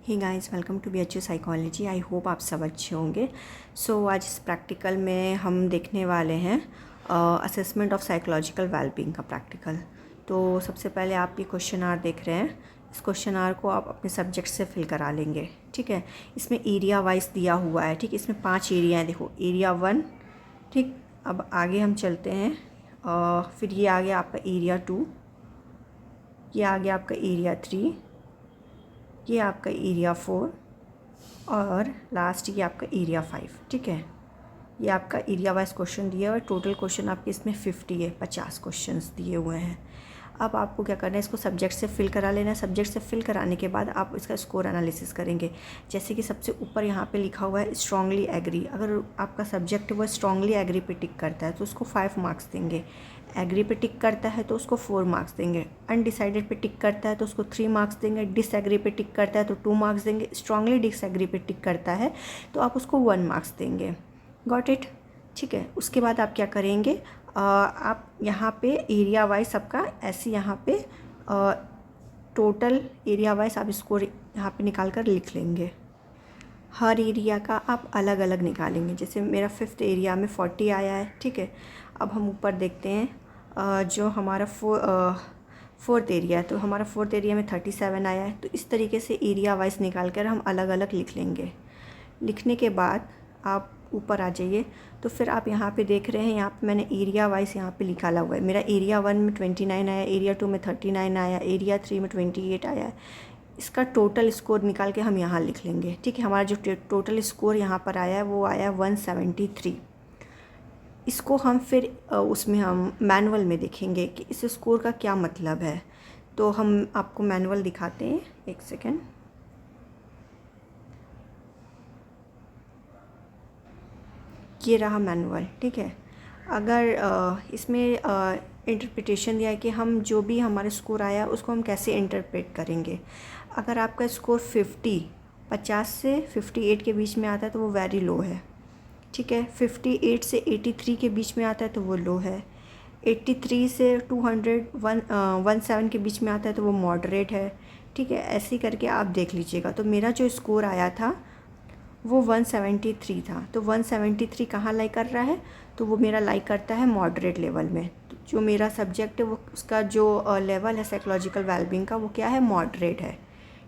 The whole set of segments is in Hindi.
Hey guys, welcome to BHU psychology. I hope आप सब अच्छे होंगे। आज इस प्रैक्टिकल में हम देखने वाले हैं असेसमेंट ऑफ साइकोलॉजिकल वेलबींग का प्रैक्टिकल। तो सबसे पहले आप ये क्वेश्चन आर देख रहे हैं। इस क्वेश्चन आर को आप अपने सब्जेक्ट से फिल करा लेंगे, ठीक है। इसमें एरिया वाइज दिया हुआ है, ठीक। इसमें 5 एरिया हैं, देखो एरिया 1, ठीक। अब आगे हम चलते हैं, फिर ये आ गया आपका एरिया 2, ये आ गया आपका एरिया 3, ये आपका एरिया 4 और लास्ट ये आपका एरिया 5, ठीक है। ये आपका एरिया वाइज क्वेश्चन दिया हुआ है। टोटल क्वेश्चन आपके इसमें 50 है, 50 क्वेश्चंस दिए हुए हैं। अब आपको क्या करना है, इसको सब्जेक्ट से फिल करा लेना है। सब्जेक्ट से फिल कराने के बाद आप इसका स्कोर एनालिसिस करेंगे। जैसे कि सबसे ऊपर यहाँ पे लिखा हुआ है स्ट्रांगली एग्री। अगर आपका सब्जेक्ट वो स्ट्रांगली एग्री पे टिक करता है तो उसको 5 मार्क्स देंगे। एग्री पे टिक करता है तो उसको 4 मार्क्स देंगे। अनडिसाइडेड पे टिक करता है तो उसको 3 मार्क्स देंगे। डिसएग्री पे टिक करता है तो 2 मार्क्स देंगे। स्ट्रांगली डिसएग्री पे टिक करता है तो आप उसको 1 मार्क्स देंगे। गॉट इट, ठीक है। उसके बाद आप क्या करेंगे, आप यहाँ पे एरिया वाइज सबका ऐसे यहाँ पे टोटल एरिया वाइज आप स्कोर यहाँ पे निकाल कर लिख लेंगे। हर एरिया का आप अलग अलग निकालेंगे। जैसे मेरा 5th एरिया में 40 आया है, ठीक है। अब हम ऊपर देखते हैं, जो हमारा 4th एरिया है तो हमारा 4th एरिया में 37 आया है। तो इस तरीके से एरिया वाइज निकाल कर हम अलग अलग लिख लेंगे। लिखने के बाद आप ऊपर आ जाइए, तो फिर आप यहाँ पे देख रहे हैं, यहाँ पे मैंने एरिया वाइज यहाँ पे निकाला हुआ है। मेरा एरिया 1 में 29 आया, एरिया 2 में 39 आया, एरिया 3 में 28 आया है। इसका टोटल स्कोर निकाल के हम यहाँ लिख लेंगे, ठीक है। हमारा जो टोटल स्कोर यहाँ पर आया है वो आया 173। इसको हम फिर उसमें हम मैनुअल में देखेंगे कि इस स्कोर का क्या मतलब है। तो हम आपको मैनुअल दिखाते हैं, एक सेकेंड। ये रहा मैनुअल, ठीक है। अगर इसमें इंटरप्रिटेशन दिया है कि हम जो भी हमारा स्कोर आया उसको हम कैसे इंटरप्रेट करेंगे। अगर आपका स्कोर 50 से 58 के बीच में आता है तो वो वेरी लो है, ठीक है। 58 से 83 के बीच में आता है तो वो लो है। 83 से 217 के बीच में आता है तो वो मॉडरेट है, ठीक है। ऐसे ही करके आप देख लीजिएगा। तो मेरा जो स्कोर आया था वो 173 था। तो 173 कहाँ लाइक कर रहा है, तो वो मेरा लाइक करता है मॉडरेट लेवल में। तो जो मेरा सब्जेक्ट है वो उसका जो लेवल है साइकोलॉजिकल वेलबींग का वो क्या है, मॉडरेट है,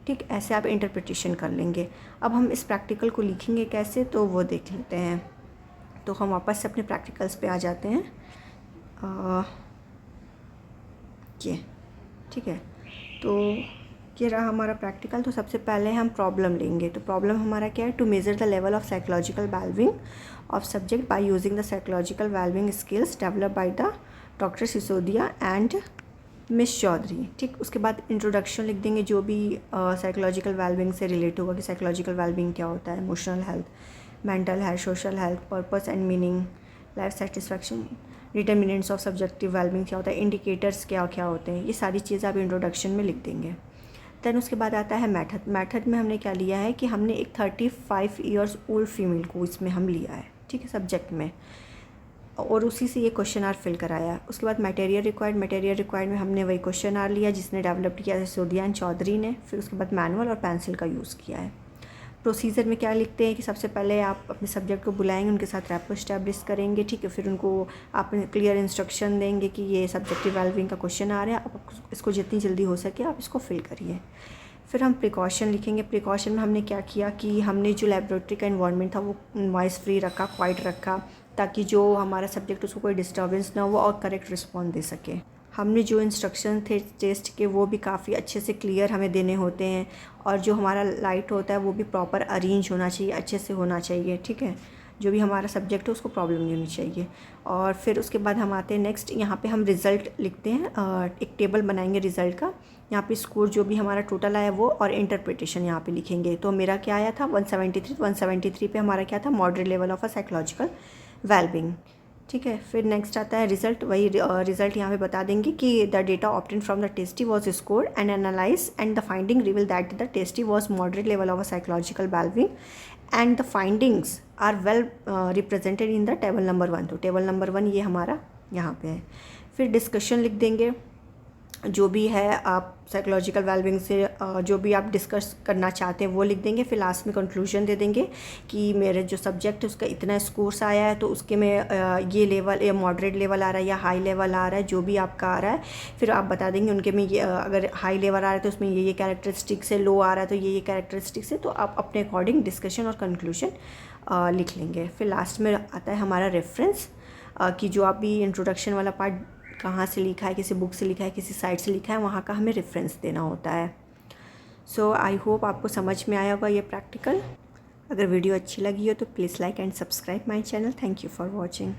ठीक। ऐसे आप इंटरप्रिटेशन कर लेंगे। अब हम इस प्रैक्टिकल को लिखेंगे कैसे, तो वो देख लेते हैं। तो हम वापस से अपने प्रैक्टिकल्स पे आ जाते हैं। ये ठीक है। तो ये रहा हमारा प्रैक्टिकल। तो सबसे पहले हम प्रॉब्लम लेंगे। तो प्रॉब्लम हमारा क्या है, to measure the level of psychological wellbeing of subject by using the psychological wellbeing skills develop by the doctor Sisodia and miss Chaudhary, ठीक। उसके बाद इंट्रोडक्शन लिख देंगे, जो भी साइकोलॉजिकल वेलबींग से रिलेट होगा कि साइकोलॉजिकल वेलबींग क्या होता है, emotional health, mental health, social health, purpose and meaning, life satisfaction, determinants of subjective wellbeing क्या होता है, इंडिकेटर्स क्या क्या होते हैं, ये सारी चीज़ें आप इंट्रोडक्शन में लिख देंगे। दैन उसके बाद आता है मेथड। मेथड में हमने क्या लिया है कि हमने एक 35 ईयर्स ओल्ड फीमेल को इसमें हम लिया है, ठीक है, सब्जेक्ट में, और उसी से ये क्वेश्चन आर फिल कराया। उसके बाद मटेरियल रिक्वायर्ड में हमने वही क्वेश्चन आर लिया जिसने डेवलप किया है सिसोदिया एंड चौधरी ने। फिर उसके बाद मैनुअल और पेंसिल का यूज़ किया है। प्रोसीजर में क्या लिखते हैं कि सबसे पहले आप अपने सब्जेक्ट को बुलाएंगे, उनके साथ रैपो इस्टेब्लिश करेंगे, ठीक है। फिर उनको आप क्लियर इंस्ट्रक्शन देंगे कि ये सब्जेक्टिव वेलबींग का क्वेश्चन आ रहा है, आप इसको जितनी जल्दी हो सके आप इसको फिल करिए। फिर हम प्रिकॉशन लिखेंगे। प्रिकॉशन में हमने क्या किया कि हमने जो लेबोरेटरी का इन्वायरमेंट था वो नॉइस फ्री रखा, क्वाइट रखा, ताकि जो हमारा सब्जेक्ट उसको कोई डिस्टर्बेंस ना हो और करेक्ट रिस्पॉन्स दे सके। हमने जो इंस्ट्रक्शन थे टेस्ट के वो भी काफ़ी अच्छे से क्लियर हमें देने होते हैं, और जो हमारा लाइट होता है वो भी प्रॉपर अरेंज होना चाहिए, अच्छे से होना चाहिए, ठीक है। जो भी हमारा सब्जेक्ट है उसको प्रॉब्लम नहीं होनी चाहिए। और फिर उसके बाद हम आते हैं नेक्स्ट, यहाँ पे हम रिज़ल्ट लिखते हैं। एक टेबल बनाएंगे रिज़ल्ट का। यहाँ पे स्कोर जो भी हमारा टोटल आया वो, और इंटरप्रिटेशन यहाँ पे लिखेंगे। तो मेरा क्या आया था 173 पे हमारा क्या था, moderate level of a psychological wellbeing, ठीक है। फिर नेक्स्ट आता है रिजल्ट। वही रिजल्ट यहाँ पे बता देंगे कि the data obtain from the testee was scored and analyse and the finding reveal that the testee was moderate level of a psychological wellbeing and the findings are well represented in the table number 1। तो टेबल नंबर 1 ये हमारा यहाँ पे है। फिर डिस्कशन लिख देंगे। जो भी है आप साइकोलॉजिकल वेलबींग से जो भी आप डिस्कस करना चाहते हैं वो लिख देंगे। फिर लास्ट में कंक्लूजन दे देंगे कि मेरे जो सब्जेक्ट है उसका इतना स्कोर्स आया है, तो उसके में ये लेवल या मॉडरेट लेवल आ रहा है या हाई लेवल आ रहा है, जो भी आपका आ रहा है। फिर आप बता देंगे उनके में ये अगर हाई लेवल आ रहा है तो उसमें ये कैरेक्टरिस्टिक्स है, लो आ रहा है तो ये कैरेक्टरिस्टिक्स है। तो आप अपने अकॉर्डिंग डिस्कशन और कंक्लूजन लिख लेंगे। फिर लास्ट में आता है हमारा रेफरेंस कि जो आप भी इंट्रोडक्शन वाला पार्ट कहाँ से लिखा है, किसी बुक से लिखा है, किसी साइट से लिखा है, वहाँ का हमें रेफरेंस देना होता है। सो आई होप आपको समझ में आया होगा ये प्रैक्टिकल। अगर वीडियो अच्छी लगी हो तो please like and subscribe my channel. Thank you for watching.